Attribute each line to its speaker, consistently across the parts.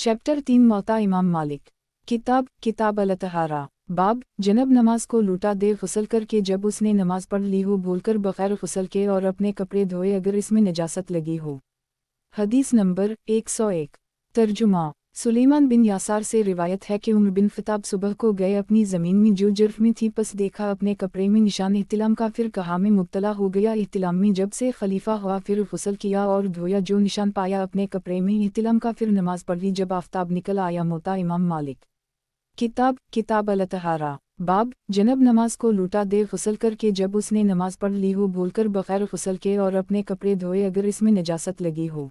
Speaker 1: Chapter 3 मौता इमाम मालिक। किताब अल-तहारा। बाब जनब नमाज को लूटा दे गुस्ल करके जब उसने नमाज पढ़ ली हो भूलकर बगैर गुस्ल के और अपने कपड़े धोए अगर इसमें नजासत लगी हो। हदीस नंबर 101। तर्जुमा। सुलेमान बिन यासार से रिवायत है कि उमर बिन ख़त्ताब सुबह को गए अपनी ज़मीन में जो जुर्फ में थी, पस देखा अपने कपड़े में निशान इहतिलाम का, फिर कहा में मुब्तला हो गया इहतिलाम में, जब से खलीफा हुआ फिर गुस्ल किया और धोया, जो निशान पाया अपने कपड़े में इहतिलाम का, फिर नमाज पढ़ ली जब आफ़ताब निकल आया। मौता इमाम मालिक। किताब अल-तहारा। बाब जनब नमाज को लूटा दे गुस्ल करके जब उसने नमाज पढ़ ली हो भूलकर बगैर गुस्ल के और अपने कपड़े धोए अगर इसमें नजासत लगी हो।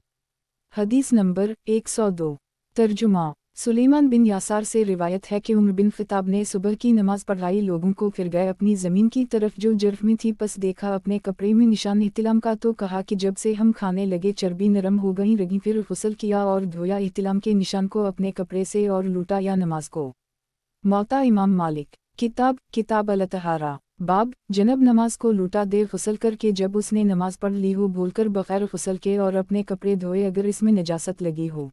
Speaker 1: हदीस नंबर 102। तर्जुमा। सुलेमान बिन यासार से रिवायत है कि उमर बिन ख़त्ताब ने सुबह की नमाज पढ़ाई लोगों को, फिर गए अपनी ज़मीन की तरफ जो जुर्फ में थी, पस देखा अपने कपड़े में निशान इहतिलाम का, तो कहा कि जब से हम खाने लगे चर्बी नरम हो गई रही, फिर गुस्ल किया और धोया इहतिलाम के निशान को अपने कपड़े से और लूटा या नमाज को। मौता इमाम मालिक। किताब अल-तहारा। बाब जनब नमाज को लूटा दे गुस्ल करके जब उसने नमाज पढ़ ली हो भूलकर बगैर गुस्ल के और अपने कपड़े धोए अगर इसमें नजासत लगी हो।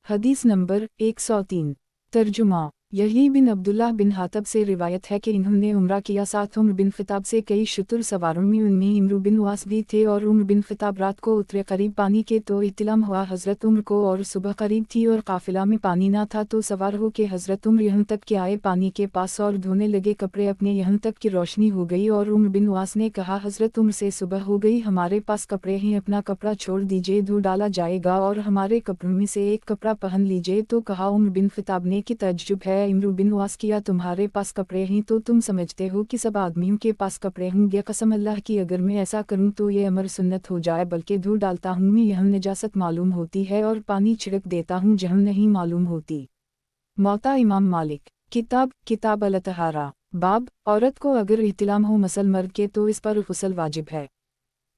Speaker 1: हदीस नंबर 103। तर्जुमा। यही बिन अब्दुल्लाह बिन हातब से रिवायत है कि इन्होंने उम्रा किया साथ उमर बिन ख़त्ताब से कई शुतुर सवारों में, उनमें इमरू बिन वास भी थे, और उमर बिन ख़त्ताब रात को उतरे करीब पानी के तो इहतिलाम हुआ हज़रत उमर को, और सुबह करीब थी और काफ़िला में पानी ना था, तो सवार हो के हज़रत उमर यहाँ तक के आए पानी के पास और धोने लगे कपड़े अपने, यहाँ तक की रोशनी हो गई, और उमर बिन वास ने कहा हज़रत उमर से सुबह हो गई, हमारे पास कपड़े हैं, अपना कपड़ा छोड़ दीजिए, धो डाला जाएगा और हमारे कपड़ों में से एक कपड़ा पहन लीजिए। तो कहा उमर बिन ख़त्ताब ने कि तज्जुब है इमरू बिन वास किया, तुम्हारे पास कपड़े हैं तो तुम समझते हो कि सब आदमियों के पास कपड़े होंगे, कसम अल्लाह की अगर मैं ऐसा करूं तो ये अमर सुन्नत हो जाए, बल्कि धो डालता हूं मैं यहाँ नजासत मालूम होती है और पानी छिड़क देता हूं जहाँ नहीं मालूम होती। मौता इमाम मालिक। किताब अल-तहारा। बाब औरत को अगर इहतिलाम हो मसल मर्द के तो इस पर गुस्ल वाजिब है।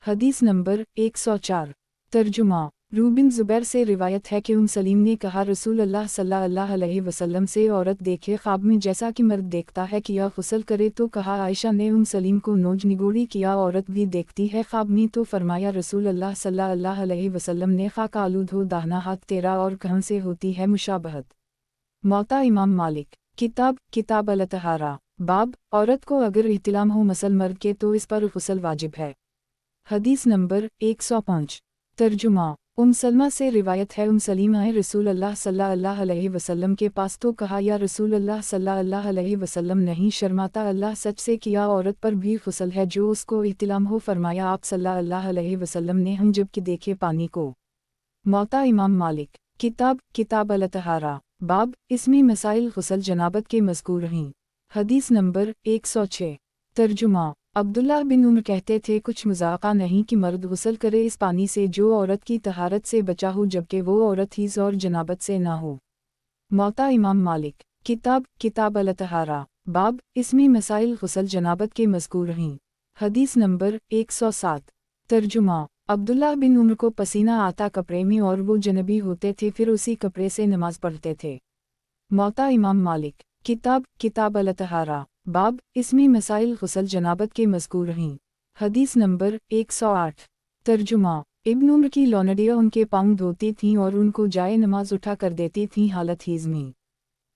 Speaker 1: हदीस नंबर 104। तर्जुमा। रूबिन ज़ुबैर से रिवायत है कि सलीम ने कहा रसूल अल्लाह सल्लल्लाहु अलैहि वसल्लम से औरत देखे ख्वाब में जैसा कि मर्द देखता है किया गुस्ल करे, तो कहा आयशा ने सलीम को नोज निगोड़ी किया औरत भी देखती है ख्वाब में, तो फरमाया रसूल अल्लाह सल्लल्लाहु अलैहि वसल्लम ने खाक आलूद हो दाहना हाथ तेरा और कहाँ से होती है मुशाबहत। मौता इमाम मालिक। किताब अल-तहारा। बाब औरत को अगर इहतिलाम हो मसल मर्द के तो इस पर गुस्ल वाजिब है। हदीस नंबर 105। तर्जुमा। सलमा से रिवायत है सलीम आए रसूल अल्लाह सल्लल्लाहु अलैहि वसल्लम के पास, तो कहा या रसूल अल्लाह सल्लल्लाहु अलैहि वसल्लम नहीं शर्माता अल्लाह सच से किया औरत पर भी गुस्ल है जो उसको इहतिलाम हो। फरमाया आप सल्लल्लाहु अलैहि वसल्लम ने हम जब कि देखे पानी को। मौता इमाम मालिक। किताब अल-तहारा। बाब इसमें मसाइल गुस्ल जनाबत के मज़कूर हैं। हदीस नंबर 106। तर्जुमा। अब्दुल्लाह बिन उमर कहते थे कुछ मजाका नहीं कि मर्द गुस्ल करे इस पानी से जो औरत की तहारत से बचा हो, जबकि वो औरत हीज़ और जनाबत से ना हो। मौता इमाम मालिक। किताब अल-तहारा। बाब इसमें मसाइल गुस्ल जनाबत के मज़कूर हैं। हदीस नंबर 107। तर्जुमा। अब्दुल्लाह बिन उमर को पसीना आता कपड़े में और वो जनबी होते थे, फिर उसी कपड़े से नमाज पढ़ते थे। मौता इमाम मालिक। किताब अल-तहारा। बाब इसमें मसाइल गुस्ल जनाबत के मज़कूर हैं। हदीस नंबर 108। तर्जुमा। इब्न उमर की लौनडियाँ उनके पाँव धोती थीं और उनको जाए नमाज उठा कर देती थीं हालत हीज़ में।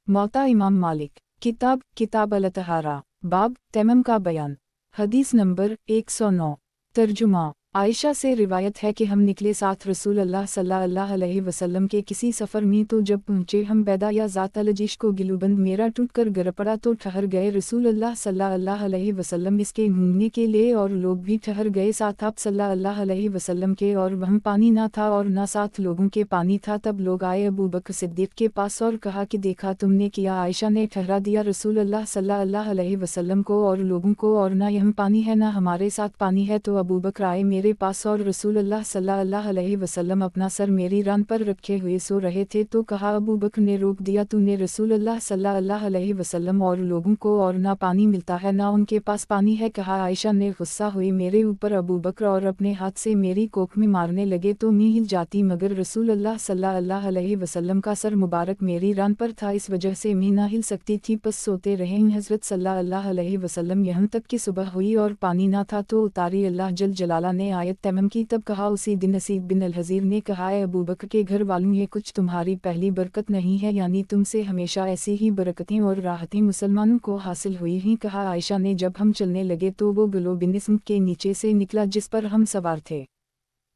Speaker 1: मौता इमाम मालिक। किताब अल-तहारा। बाब तैमम का बयान। हदीस नंबर 109। तर्जुमा। आयशा से रिवायत है कि हम निकले साथ रसूल अल्लाह सल्लल्लाहु अलैहि वसल्लम के किसी सफ़र में, तो जब पहुँचे हम बैदा या ज़ात अलजिश को गिलूबंद मेरा टूट कर गिर पड़ा, तो ठहर गए रसूल अल्लाह सल्लल्लाहु अलैहि वसल्लम इसके ढूंढने के लिए, और लोग भी ठहर गए साथ आप सल्लल्लाहु अलैहि वसल्लम के, और वहाँ पानी ना था और ना साथ लोगों के पानी था। तब लोग आए अबू बकर सिद्दीक़ के पास और कहा कि देखा तुमने किया। आयशा ने ठहरा दिया रसूल अल्लाह सल्लल्लाहु अलैहि वसल्लम को और लोगों को, और ना यहाँ पानी है ना हमारे साथ पानी है। तो अबू बकर आए मेरे पास और रसूल अल्लाह सल्लल्लाहु अलैहि वसल्लम अपना सर मेरी रान पर रखे हुए सो रहे थे, तो कहा अबू बकर ने रोक दिया तूने रसूल अल्लाह सल्लल्लाहु अलैहि वसल्लम और लोगों को, और ना पानी मिलता है ना उनके पास पानी है। कहा आयशा ने गुस्सा हुई मेरे ऊपर अबू बकर और अपने हाथ से मेरी कोख में मारने लगे, तो मैं हिल जाती, मगर रसूल अल्लाह सल्लल्लाहु अलैहि वसल्लम का सर मुबारक मेरी रान पर था, इस वजह से मैं ना हिल सकती थी। बस सोते रहे हज़रत सल्लल्लाहु अलैहि वसल्लम यहाँ तक कि सुबह हुई और पानी ना था, तो उतारी। अल्लाह जल जलाला ने आयत तैमम की तब कहा उसी दिन असीद बिन अल-हज़ीर ने कहा ए अबू बकर के घर वालों ये कुछ तुम्हारी पहली बरकत नहीं है यानी तुमसे हमेशा ऐसी ही बरकतें और राहतें मुसलमानों को हासिल हुई ही। कहा आयशा ने जब हम चलने लगे तो वो गुलो बिन इस्म के नीचे से निकला जिस पर हम सवार थे।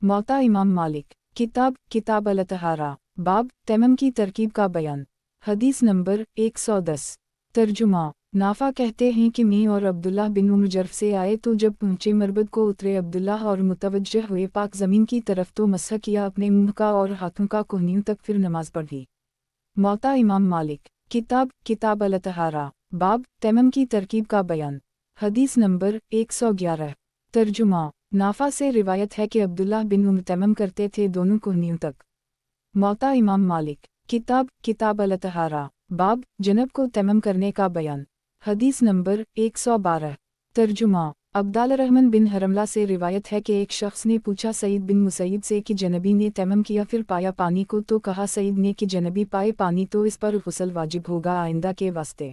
Speaker 1: मौता इमाम मालिक किताब अल-तहारा बाब तैमम की तरकीब का बयान। हदीस नंबर 110। तर्जुमा नाफा कहते हैं कि मैं और अब्दुल्लाह बिन उम्र जर्फ से आए तो जब पहुँचे मरबद को उतरे अब्दुल्लाह और मुतवज्जह हुए पाक ज़मीन की तरफ तो मसह किया अपने मुँह का और हाथों का कोहनियों तक फिर नमाज पढ़ी। मौता इमाम मालिक किताब अल-तहारा बाब तैमम की तरकीब का बयान। हदीस नंबर 111। तर्जुमा नाफा से रिवायत है कि अब्दुल्लाह बिन उम्र तैमम करते थे दोनों कोहनियों तक। मौता इमाम मालिक किताब अल-तहारा बाब जनब को तैमम करने का बयान। हदीस नंबर 112। तर्जुमा अब्दाल रहमान बिन हरमला से रिवायत है कि एक शख्स ने पूछा सईद बिन मुसैब से कि जनबी ने तैमम किया फिर पाया पानी को तो कहा सईद ने कि जनबी पाए पानी तो इस पर गुस्ल वाजिब होगा आइंदा के वास्ते।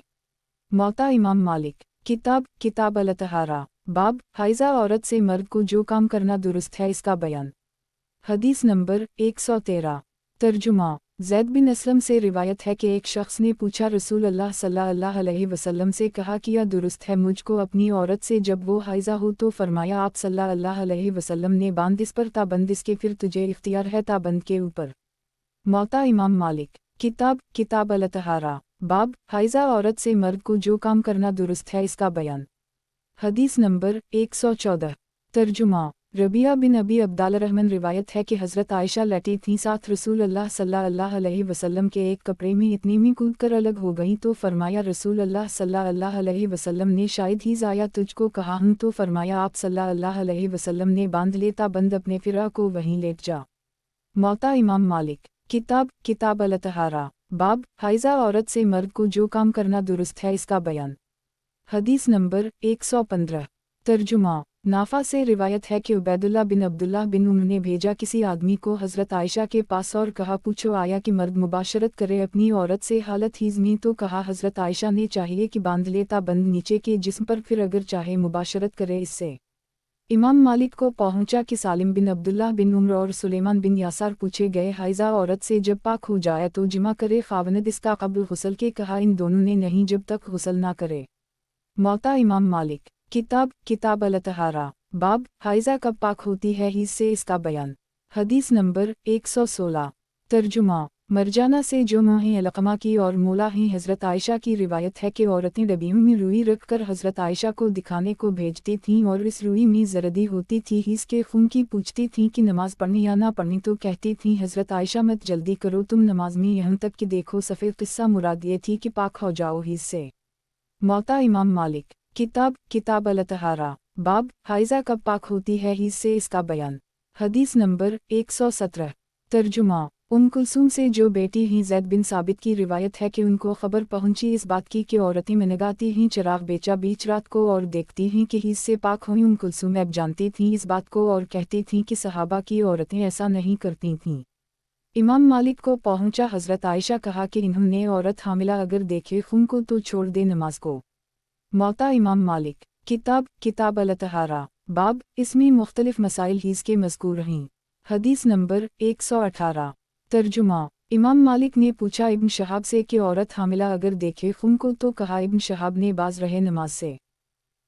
Speaker 1: मौता इमाम मालिक किताब अल-तहारा बाब हाइजा औरत से मर्द को जो काम करना दुरुस्त है इसका बयान। हदीस नंबर 113। तर्जुमा ज़ैद बिन असलम से रिवायत है कि एक शख्स ने पूछा रसूल अल्लाह सल्लल्लाहु अलैहि वसल्लम से कहा किया दुरुस्त है मुझको अपनी औरत से जब वो हाइजा हो तो फरमाया आप सल्लल्लाहु अलैहि वसल्लम ने बांध इस पर ताबंद इसके फिर तुझे इख्तियार है ताबंद के ऊपर। मौता इमाम मालिक किताब अल-तहारा बाब हाइजा औरत से मर्द को जो काम करना दुरुस्त है इसका बयान। हदीस नंबर 114। तर्जुमा रबिया बिन अबी अब्दाल रहमान रिवायत है कि हज़रत आयशा लेटी थीं साथ रसूल अल्लाह सल्लल्लाहु अलैहि वसल्लम के एक कपड़े में इतनी में कूद कर अलग हो गईं तो फरमाया रसूल अल्लाह सल्लल्लाहु अलैहि वसल्लम ने शायद ही जाया तुझको कहा हूँ तो फरमाया आप सल्लल्लाहु अलैहि वसल्लम ने बांध लेता बंद अपने फिरा को वहीं लेट जा। मौता इमाम मालिक किताब अल-तहारा बाब हाइजा औरत से मर्द को जो काम करना दुरुस्त है इसका बयान। हदीस नंबर 115। तर्जुमा नाफा से रिवायत है कि उबैदुल्लाह बिन अब्दुल्लाह बिन उम्र ने भेजा किसी आदमी को हज़रत आयशा के पास और कहा पूछो आया कि मर्द मुबाशरत करे अपनी औरत से हालत हीज़ में तो कहा हज़रत आयशा ने चाहिए कि बांध लेता बंद नीचे के जिस्म पर फिर अगर चाहे मुबाशरत करे इससे। इमाम मालिक को पहुंचा कि सालिम बिन अब्दुल्लाह बिन उम्र और सुलेमान बिन यासार पूछे गए हाइजा औरत से जब पाक हो जाए तो जिमा करे खावनद इसका कब्ल गुस्ल के कहा इन दोनों ने नहीं जब तक गुस्ल ना करे। मौता इमाम मालिक किताब अल-तहारा बाब हाइजा कब पाक होती है इससे इसका बयान। हदीस नंबर 116। तर्जुमा मरजाना से जो मोह अलकमा की और मौला ही हज़रत आयशा की रिवायत है कि औरतें डबियों में रुई रख कर हज़रत आयशा को दिखाने को भेजती थीं और इस रुई में जरदी होती थी इसके खून की पूछती थीं कि नमाज पढ़नी या ना पढ़नी तो कहती थीं हज़रत आयशा मत जल्दी करो तुम नमाज में यहाँ तक कि देखो सफ़ेद किस्सा मुराद ये थी कि पाक हो जाओ इससे। मौता इमाम मालिक किताब अल-तहारा बाब हाइजा कब पाक होती है इससे इसका बयान। हदीस नंबर 117। तर्जुमा कुलसूम से जो बेटी ही ज़ैद बिन साबित की रिवायत है कि उनको खबर पहुंची इस बात की कि औरतें मनगाती ही चिराग बेचा बीच रात को और देखती ही कि इससे पाक हुई कुलसूम अब जानती थीं इस बात को और कहती थीं कि सहाबा की औरतें ऐसा नहीं करती थीं। इमाम मालिक को पहुंचा हज़रत आयशा कहा कि इन्होंने औरत हामिला अगर देखे खून को तो छोड़ दे नमाज को। मौता इमाम मालिक किताब अल-तहारा बाब इसमें मुख्तलिफ मसाइल हीज़ के मज़कूर हैं। हदीस नंबर 118। तर्जुमा इमाम मालिक ने पूछा इब्न शहाब से कि औरत हामिला अगर देखे खून को तो कहा इब्न शहाब ने बाज रहे नमाज से।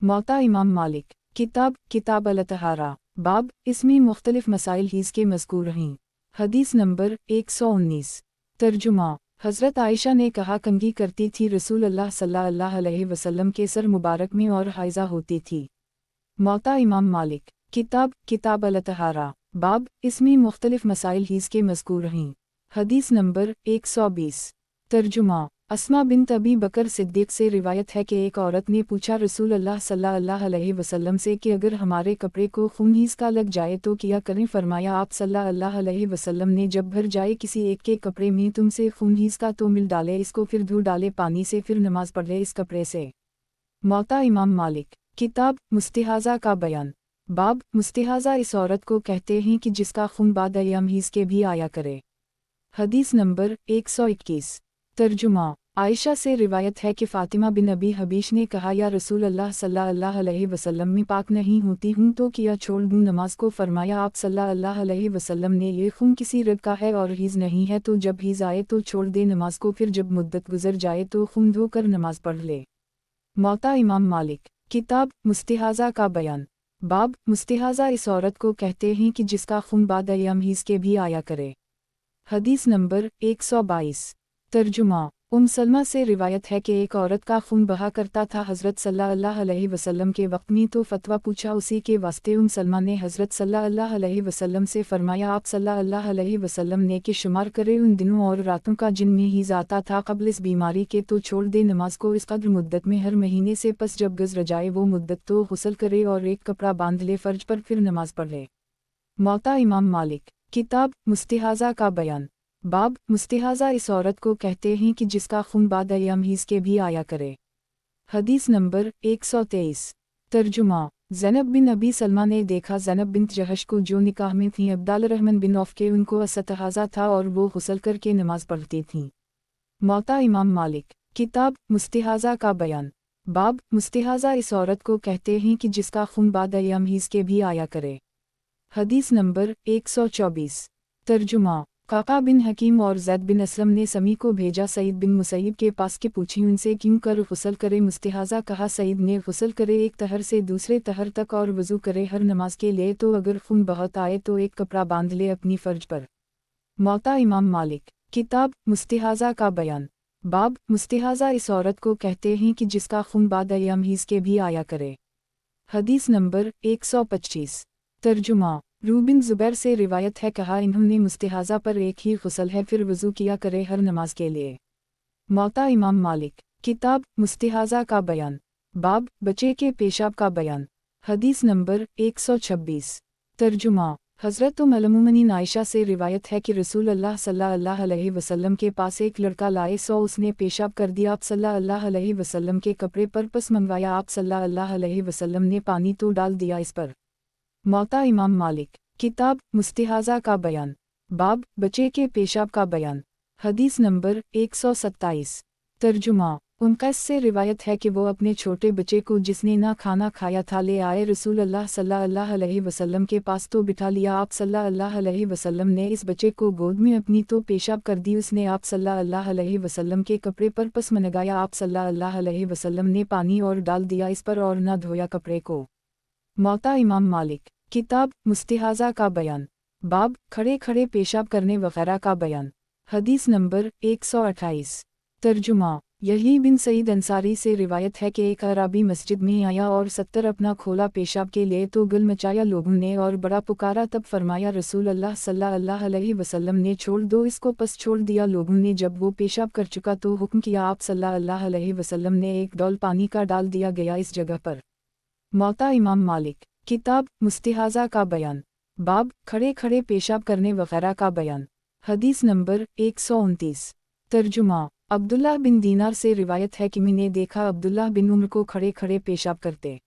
Speaker 1: मौता इमाम मालिक किताब अल-तहारा बाब इसमें मुख्तलिफ मसाइल हीज़ के मज़कूर हैं। हदीस नंबर 119। तर्जुमा हज़रत आयशा ने कहा कंघी करती थी रसूल अल्लाह सल्लल्लाहु अलैहि वसल्लम के सर मुबारक में और हाइजा होती थी। मौता इमाम मालिक किताब अल-तहारा बाब इसमें मुख्तलिफ मसाइल हीज़ के मज़कूर हैं। हदीस नंबर 120। तर्जुमा अस्मा बिन अबी बकर सिद्दीक़ से रिवायत है कि एक औरत ने पूछा रसूल अल्लाह सल्लल्लाहु अलैहि वसल्लम से कि अगर हमारे कपड़े को खून हीज़ का लग जाए तो क्या करें। फरमाया आप सल्लल्लाहु अलैहि वसल्लम ने जब भर जाए किसी एक के कपड़े में तुमसे खून हीज़ का तो मिल डाले इसको फिर धो डाले पानी से फिर नमाज पढ़ ले इस कपड़े से। मौता इमाम मालिक किताब मुस्तिहाज़ा का बयान। बाब मुस्तिहाज़ा इस औरत को कहते हैं कि जिसका खून बाद अय्याम हीज़ के भी आया करे। हदीस नंबर 121। तर्जुमा आयशा से रिवायत है कि फ़ातिमा बिन अबी हबीश ने कहा, या रसूल अल्लाह सल्लल्लाहु अलैहि वसल्लम मैं पाक नहीं होती हूँ तो किया छोड़ दूँ नमाज को। फरमाया आप सल्लल्लाहु अलैहि वसल्लम ने, ये खून किसी रग का है और हीज़ नहीं है, तो जब हीज़ आए तो छोड़ दे नमाज को, फिर जब मुद्दत गुजर जाए तो खून धोकर नमाज पढ़ ले। मौता इमाम मालिक। किताब मुस्तिहाज़ा का बयान। बाब मुस्तिहाज़ा इस औरत को कहते हैं कि जिसका खून बाद अय्याम हीज़ के भी आया करे। हदीस नंबर 122। तर्जुमा। सलमा से रिवायत है कि एक औरत का खून बहा करता था हज़रत सल्लल्लाहु अलैहि वसल्लम के वक्त में, तो फतवा पूछा उसी के वास्ते। सलमा ने हज़रत सल्लल्लाहु अलैहि वसल्लम से फरमाया, आप सल्लल्लाहु अलैहि वसल्लम ने कि शुमार करे उन दिनों और रातों का जिनमें हीज़ आता था कब्ल इस बीमारी के, तो छोड़ दे नमाज को इस कद्र मुद्दत में हर महीने से, पस जब गुज़र जाए वो मुद्दत तो गुस्ल करे और एक कपड़ा बांध ले फर्ज पर, फिर नमाज पढ़ ले। मौता इमाम मालिक। किताब मुस्तिहाज़ा का बयान। बाब मुस्तिहाज़ा इस औरत को कहते हैं कि जिसका खून बाद अय्याम हीज़ के भी आया करे। हदीस नंबर 123। तर्जुमा। ज़ैनब बिन अबी सलमा ने देखा ज़ैनब बिन्त जहश को, जो निकाह में थीं अब्दुल रहमान बिन औफ के, उनको इस्तिहाज़ा था और वो गुस्ल करके नमाज पढ़ती थीं। मौता इमाम मालिक। किताब मुस्तिहाज़ा का बयान। बाब मुस्तिहाज़ा इस औरत को कहते हैं कि जिसका खून बाद अय्याम हीज़ के भी आया करे। हदीस नंबर 124। तर्जुमा। काका बिन हकीम और ज़ैद बिन असलम ने समी को भेजा सईद बिन मुसैब के पास कि पूछी उनसे क्यों कर गुस्ल करे मुस्तिहाज़ा। कहा सईद ने, गुस्ल करे एक तहर से दूसरे तहर तक और वज़ू करे हर नमाज के लिए, तो अगर खून बहुत आए तो एक कपड़ा बांध ले अपनी फ़र्ज पर। मौता इमाम मालिक। किताब मुस्तिहाज़ा का बयान। बाब मुस्तिहाज़ा इस औरत को कहते हैं कि जिसका खून बाद अय्याम हीज़ के भी आया करे। हदीस नंबर 125। तर्जुमा। रूबिन ज़ुबैर से रिवायत है, कहा इन्होंने मुस्तिहाज़ा पर एक ही गुस्ल है, फिर वज़ू किया करे हर नमाज के लिए। मौता इमाम मालिक। किताब मुस्तिहाज़ा का बयान। बाब बच्चे के पेशाब का बयान। हदीस नंबर 126। तर्जुमा। हज़रत उम्मुल आयशा से रिवायत है कि रसूल अल्लाह सल्लल्लाहु अलैहि वसल्लम के पास एक लड़का लाए, उसने पेशाब कर दिया। आप सल्लल्लाहु अलैहि वसल्लम के कपड़े पर पस मंगवाया। आप सल्लल्लाहु अलैहि वसल्लम ने पानी तो डाल दिया इस पर। मौता इमाम मालिक। किताब मुस्तिहाज़ा का बयान। बाब बच्चे के पेशाब का बयान। हदीस नंबर 127। तर्जुमा। कैस से रिवायत है कि वो अपने छोटे बच्चे को, जिसने ना खाना खाया था, ले आए रसूल अल्लाह सल्लल्लाहु अलैहि वसल्लम के पास, तो बिठा लिया। आप सल्लल्लाहु अलैहि वसल्लम ने इस बच्चे को गोद में अपनी तो पेशाब कर दी। उसने आप सल्लल्लाहु अलैहि वसल्लम के कपड़े पर पस मंगाया। आप सल्लल्लाहु अलैहि वसल्लम ने पानी और डाल दिया इस पर और न धोया कपड़े को। मौता इमाम मालिक। किताब मुस्तिहाज़ा का बयान। बाब खड़े खड़े पेशाब करने वगैरह का बयान। हदीस नंबर 128। तर्जुमा। यही बिन सईद अंसारी से रिवायत है कि एक अराबी मस्जिद में आया और 70 अपना खोला पेशाब के लिए, तो गुल मचाया लोगों ने और बड़ा पुकारा। तब फरमाया रसूल अल्लाह सल्लल्लाहु अलैहि वसल्लम ने, छोड़ दो इसको। पस छोड़ दिया लोगों ने। जब वो पेशाब कर चुका तो हुक्म किया। आप सल्लल्लाहु अलैहि वसल्लम ने एक डोल पानी का डाल दिया गया इस जगह पर। मौता इमाम मालिक। किताब मुस्तिहाज़ा का बयान। बाब खड़े खड़े पेशाब करने वगैरह का बयान। हदीस नंबर 129। तर्जुमा। अब्दुल्लाह बिन दीनार से रिवायत है कि मैंने देखा अब्दुल्लाह बिन उम्र को खड़े खड़े पेशाब करते।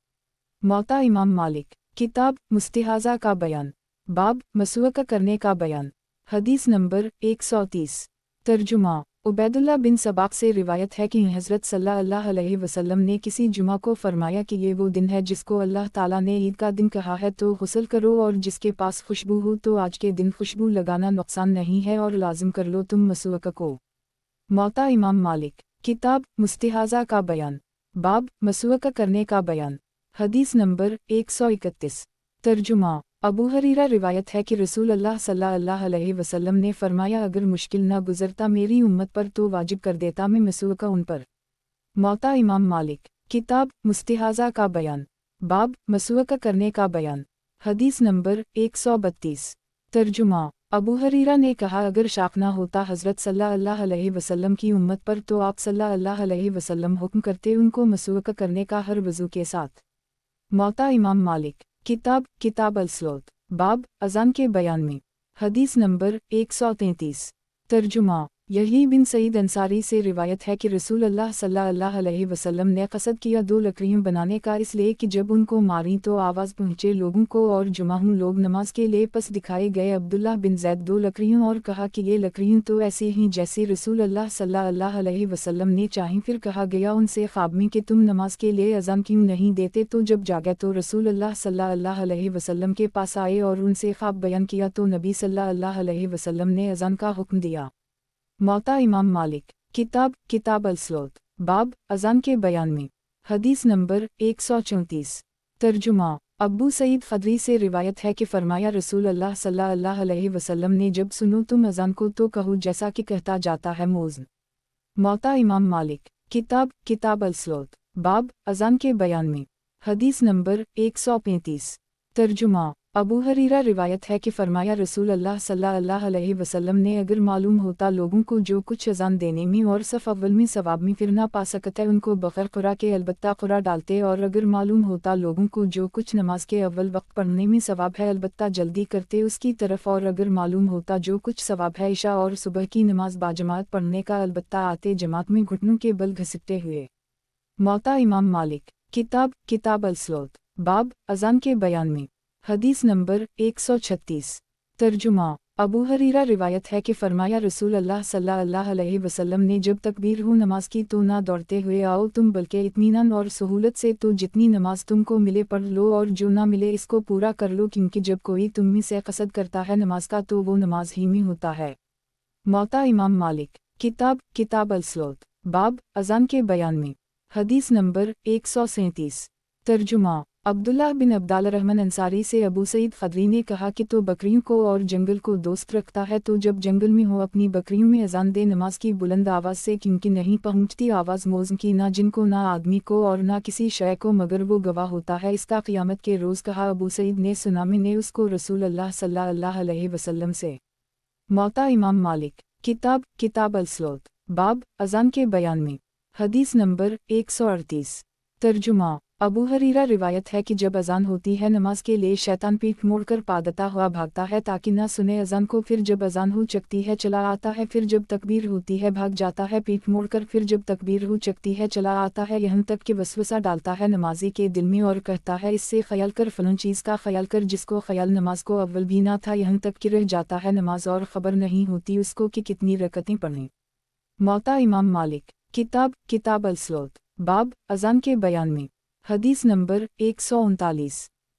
Speaker 1: मौता इमाम मालिक। किताब मुस्तिहाज़ा का बयान। बाब मसवक़ा करने का बयान। हदीस नंबर 130। तर्जुमा। उबैदुल्लाह बिन सबाक से रिवायत है कि हज़रत सल्लल्लाहु अलैहि वसल्लम ने किसी जुमा को फरमाया कि ये वो दिन है जिसको अल्लाह ताला ने ईद का दिन कहा है, तो गुस्ल करो और जिसके पास खुशबू हो तो आज के दिन खुशबू लगाना नुकसान नहीं है और लाजिम कर लो तुम मसवक़ा को। मौता इमाम मालिक। किताब मुस्तिहाज़ा का बयान। बाब मसवक़ा करने का बयान। हदीस नंबर 131। तर्जुमा। अबू हरीरा रिवायत है कि रसूल अल्लाह सल्लल्लाहु अलैहि वसल्लम ने फरमाया, अगर मुश्किल न गुजरता मेरी उम्मत पर तो वाजिब कर देता मैं मसवक़ा उन पर। मौता इमाम मालिक। किताब मुस्तिहाज़ा का बयान। बाब मसवक़ा करने का बयान। हदीस नंबर 132। तर्जुमा। अबू हरीरा ने कहा, अगर शाख ना होता हज़रत सल्लल्लाहु अलैहि वसल्लम की उम्मत पर तो आप सल्लल्लाहु अलैहि वसल्लम हुक्म करते उनको मसवक़ा करने का हर वज़ू के साथ। मौता इमाम मालिक। किताब अल-सलात। बाब अज़ान के बयान में। हदीस नंबर 133। तर्जुमा। यही बिन सईद अंसारी से रिवायत है कि रसूल अल्लाह सल्लल्लाहु अलैहि वसल्लम ने क़सद किया 2 लकड़ियाँ बनाने का, इसलिए कि जब उनको मारी तो आवाज़ पहुँचे लोगों को और जुमाहूं लोग नमाज के लिए पस दिखाए गए अब्दुल्लाह बिन ज़ैद 2 लकड़ियों और कहा कि ये लकड़ियाँ तो ऐसी ही जैसी रसूल अल्लाह सल्लल्लाहु अलैहि वसल्लम ने चाहीं। फिर कहा गया उनसे ख्वाब में कि तुम नमाज के लिए अज़ान क्यों नहीं देते, तो जब जागे तो रसूल अल्लाह सल्लल्लाहु अलैहि वसल्लम के पास आए और उनसे ख्वाब बयान किया तो नबी सल्लल्लाहु अलैहि वसल्लम ने अज़ान का हुक्म दिया। मौता इमाम मालिक। किताब अल-सलात, बाब अज़ान के बयान में। हदीस नंबर 134। तर्जुमा। अबू सईद खदरी से रिवायत है कि फरमाया रसूल अल्लाह सल्लल्लाहु अलैहि वसल्लम ने जब सुनो तुम अज़ान को तो कहो जैसा कि कहता जाता है मौज़न। मौता इमाम मालिक। किताब अल-सलात, बाब अज़ान के बयान में। हदीस नंबर 135। तर्जुमा। अबू हरीरा रिवायत है कि फरमाया रसूल अल्लाह सल्लल्लाहु अलैहि वसल्लम ने अगर मालूम होता लोगों को जो कुछ अज़ान देने में और सफ़ अव्वल में सवाब में फिर ना पा सकते उनको बग़ैर क़ुरा के अलबत्ता क़ुरा डालते, और अगर मालूम होता लोगों को जो कुछ नमाज के अव्वल वक्त पढ़ने में सवाब है अलबत्ता जल्दी करते उसकी तरफ, और अगर मालूम होता जो कुछ सवाब है इशा और सुबह की नमाज बाजमात पढ़ने का अलबत्ता आते जमात में घुटनों के बल घसीटते हुए। मौता इमाम मालिक। किताब अल-सलात, बाब अज़ान के बयान में। हदीस नंबर 136। तर्जुमा। अबू हरीरा रिवायत है कि फरमाया रसूल अल्लाह सल्लल्लाहु अलैहि वसल्लम ने जब तकबीर हो नमाज की तो ना दौड़ते हुए आओ तुम बल्कि इत्मीनान और सहूलत से, तो जितनी नमाज तुमको मिले पढ़ लो और जो ना मिले इसको पूरा कर लो, क्योंकि जब कोई तुम में से क़सद करता है नमाज का तो वो नमाज ही में होता है। मौता इमाम मालिक। किताब अल-सलात, बाब अज़ान के बयान में। हदीस नंबर 137। तर्जुमा। अब्दुल्लाह बिन अब्दुर्रहमान अंसारी से अबू सईद खदरी ने कहा कि तो बकरियों को और जंगल को दोस्त रखता है, तो जब जंगल में हो अपनी बकरियों में अज़ान दे नमाज की बुलंद आवाज़ से, क्योंकि नहीं पहुँचती आवाज़ मौज़न की ना जिनको ना आदमी को और ना किसी शय को मगर वो गवाह होता है इसका क़यामत के रोज़। कहा अबू सईद ने सुना मैंने उसको रसूल अल्लाह सल्लल्लाहु अलैहि वसल्लम से। मौता इमाम मालिक। किताब अल-सलात, बाब अज़ान के बयान में। हदीस नंबर 138। तर्जुमा। अबू हरीरा रिवायत है कि जब अज़ान होती है नमाज के लिए शैतान पीठ मोड़कर पादता हुआ भागता है ताकि ना सुने अज़ान को, फिर जब अज़ान हो चकती है चला आता है, फिर जब तकबीर होती है भाग जाता है पीठ मोड़कर, फिर जब तकबीर हो चकती है चला आता है, यहाँ तक कि वसवसा डालता है नमाजी के दिल में और कहता है इससे ख्याल कर फलन चीज़ का ख्याल कर जिसको ख्याल नमाज को अव्वल भी ना था, यहाँ तक कि रह जाता है नमाज और ख़बर नहीं होती उसको कि कितनी रकतें पढ़ें। मौता इमाम मालिक। किताब अल-सलात, बाब अज़ान के बयान में। हदीस नंबर 139।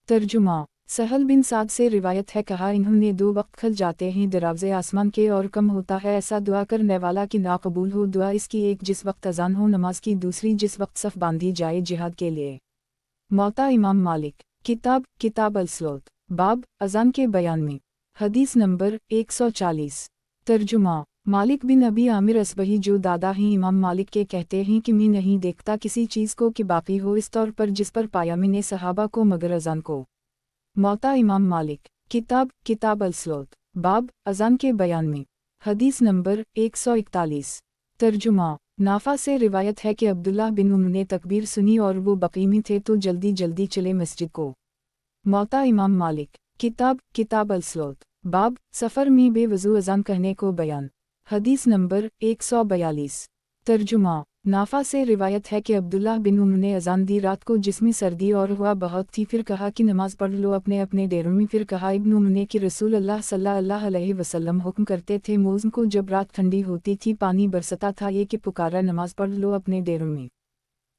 Speaker 1: तर्जुमा। सहल बिन साद से रिवायत है कहा इन्होंने 2 वक्त खल जाते हैं दरावज़े आसमान के और कम होता है ऐसा दुआ करने वाला कि ना कबूल हो दुआ इसकी, एक जिस वक्त अज़ान हो नमाज की, दूसरी जिस वक्त सफ़ बांधी जाए जिहाद के लिए। मौता इमाम मालिक। किताब अल-सलात, बाब अज़ान के बयान में। हदीस नंबर 140। तर्जुमा। मालिक बिन अबी आमिर असबही जो दादा हैं इमाम मालिक के कहते हैं कि मैं नहीं देखता किसी चीज़ को कि बाकी हो इस तौर पर जिस पर पाया मैंने सहाबा को मगर अज़ान को। मौता इमाम मालिक। किताब अल-सलात, बाब अज़ान के बयान में। हदीस नंबर 141। तर्जुमा। नाफा से रिवायत है कि अब्दुल्लाह बिन उम्र ने तकबीर सुनी और वो बकी में थे तो जल्दी जल्दी चले मस्जिद को। मौता इमाम मालिक। किताब अल-सलात, बाब सफ़र में बेवज़ू अज़ान कहने को बयान। हदीस नंबर 142। तर्जुमा। नाफा से रिवायत है कि अब्दुल्लाह बिन उम्र ने अज़ान दी रात को जिसमें सर्दी और हुआ बहुत थी, फिर कहा कि नमाज पढ़ लो अपने अपने डेरों में। फिर कहा इब्न उम्र ने कि रसूल अल्लाह सल्लल्लाहु अलैहि वसल्लम हुक्म करते थे मौज़न को जब रात ठंडी होती थी पानी बरसता था ये कि पुकारा नमाज पढ़ लो अपने डेरों में।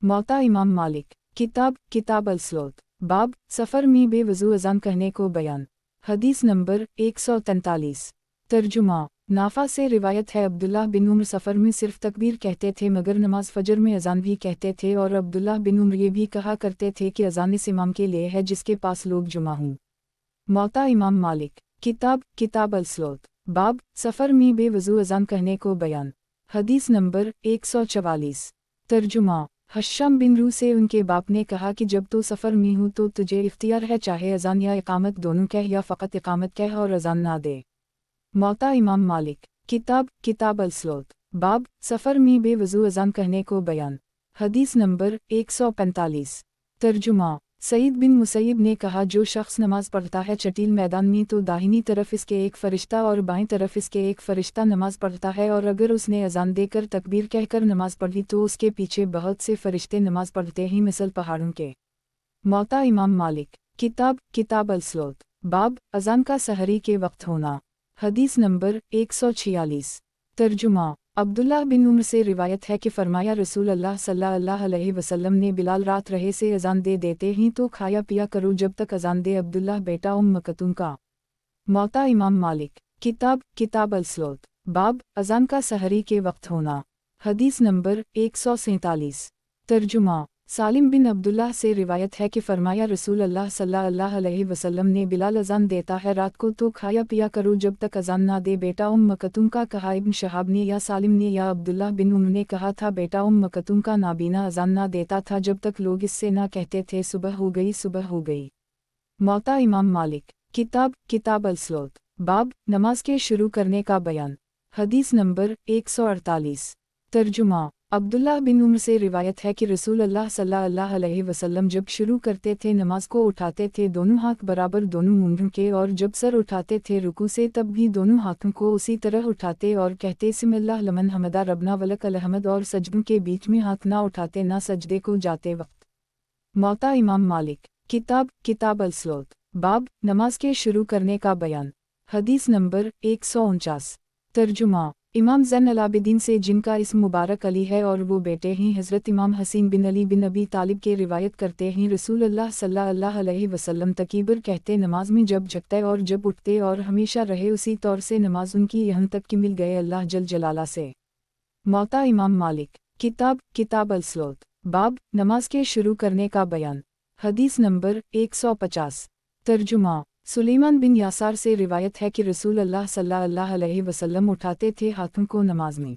Speaker 1: मौता इमाम मालिक। किताब अल-सलात, बाब सफ़र में बेवज़ू अज़ान कहने को बयान। हदीस नंबर 143। तर्जुमा। नाफा से रिवायत है अब्दुल्लाह बिन उम्र सफ़र में सिर्फ तकबीर कहते थे मगर नमाज फजर में अज़ान भी कहते थे, और अब्दुल्लाह बिन उम्र ये भी कहा करते थे कि अज़ान इस इमाम के लिए है जिसके पास लोग जुमा हों। मौता इमाम मालिक। किताब अल-सलात, बाब सफ़र में बेवज़ू अज़ान कहने को बयान। हदीस नंबर 144। तर्जुमा। हश्शाम बिन रू से उनके बाप ने कहा कि जब तो सफ़र में हूँ तो तुझे इख्तियार है चाहे अज़ान या इकामत दोनों कह या फ़कत इकामत कह और अज़ान ना दे। मौता इमाम मालिक। किताब अल-सलात, बाब सफ़र में बेवज़ू अज़ान कहने को बयान। हदीस नंबर 145। तर्जुमा। सईद बिन मुसैयब ने कहा, जो शख्स नमाज पढ़ता है चटील मैदान में तो दाहिनी तरफ इसके एक फरिश्ता और बाएं तरफ इसके एक फरिश्ता नमाज पढ़ता है, और अगर उसने अजान देकर तकबीर कहकर नमाज पढ़ी तो उसके पीछे बहुत से फरिश्ते नमाज पढ़ते हैं मिसल पहाड़ों के। मौता इमाम मालिक। किताब अल-सलात। बाब अजान का सहरी के वक्त होना। हदीस नंबर 146। तर्जुमा। अब्दुल्लाह बिन उम्र से रिवायत है कि फरमाया, रसूल अल्लाह सल्लल्लाहु अलैहि वसल्लम ने बिलाल रात रहे से अजान दे देते ही तो खाया पिया करो जब तक अजान दे। अब्दुल्लाह बेटा मकतूम का। मौता इमाम मालिक। किताब अल-सलात। बाब अजान का सहरी के वक्त होना। हदीस नंबर 147। तर्जुमा। सालिम बिन अब्दुल्लाह से रिवायत है कि फरमाया, रसूल अल्लाह सल्लल्लाहु अलैहि वसल्लम ने बिलाल अजान देता है रात को तो खाया पिया करो जब तक अजान ना दे। बेटा मकतूम का कहा। इब्न शहाब ने या सालिम ने या अब्दुल्लाह बिन उम्र ने कहा था, बेटा मकतूम का नाबीना अजान ना देता था जब तक लोग इससे ना कहते थे सुबह हो गई सुबह हो गई। मौता इमाम मालिक। किताब अल-सलात। बाब नमाज के शुरू करने का बयान। हदीस नंबर 148। तर्जुमा। अब्दुल्लाह बिन उम्र से रिवायत है कि रसूल अल्लाह सल्लल्लाहु अलैहि वसल्लम जब शुरू करते थे नमाज को उठाते थे दोनों हाथ बराबर दोनों मूंढों के, और जब सर उठाते थे रुकू से तब भी दोनों हाथों को उसी तरह उठाते और कहते सिमिल्लाह लमन हमदा रबना वलक अलहमद, और सजदों के बीच में हाथ ना उठाते ना सजदे को जाते वक्त। मौता इमाम मालिक। किताब अल-सलात। बाब नमाज के शुरू करने का बयान। हदीस नंबर 149। तर्जुमा। इमाम ज़ैनुल आबिदीन से जिनका इस्म मुबारक अली है और वो बेटे हैं हज़रत इमाम हसीन बिन अली बिन अबी तालिब के रिवायत करते हैं, रसूल अल्लाह सल्लल्लाहु अलैहि वसल्लम तकीबर कहते नमाज में जब जगते और जब उठते और हमेशा रहे उसी तौर से नमाज उनकी यहाँ तक कि मिल गए अल्लाह जल जलाला से। मौता इमाम मालिक। किताब अल-सलात। बाब नमाज के शुरू करने का बयान। हदीस नंबर 150। तर्जुमा। सुलेमान बिन यासार से रिवायत है कि रसूल अल्लाह सल्लल्लाहु अलैहि वसल्लम उठाते थे हाथों को नमाज में।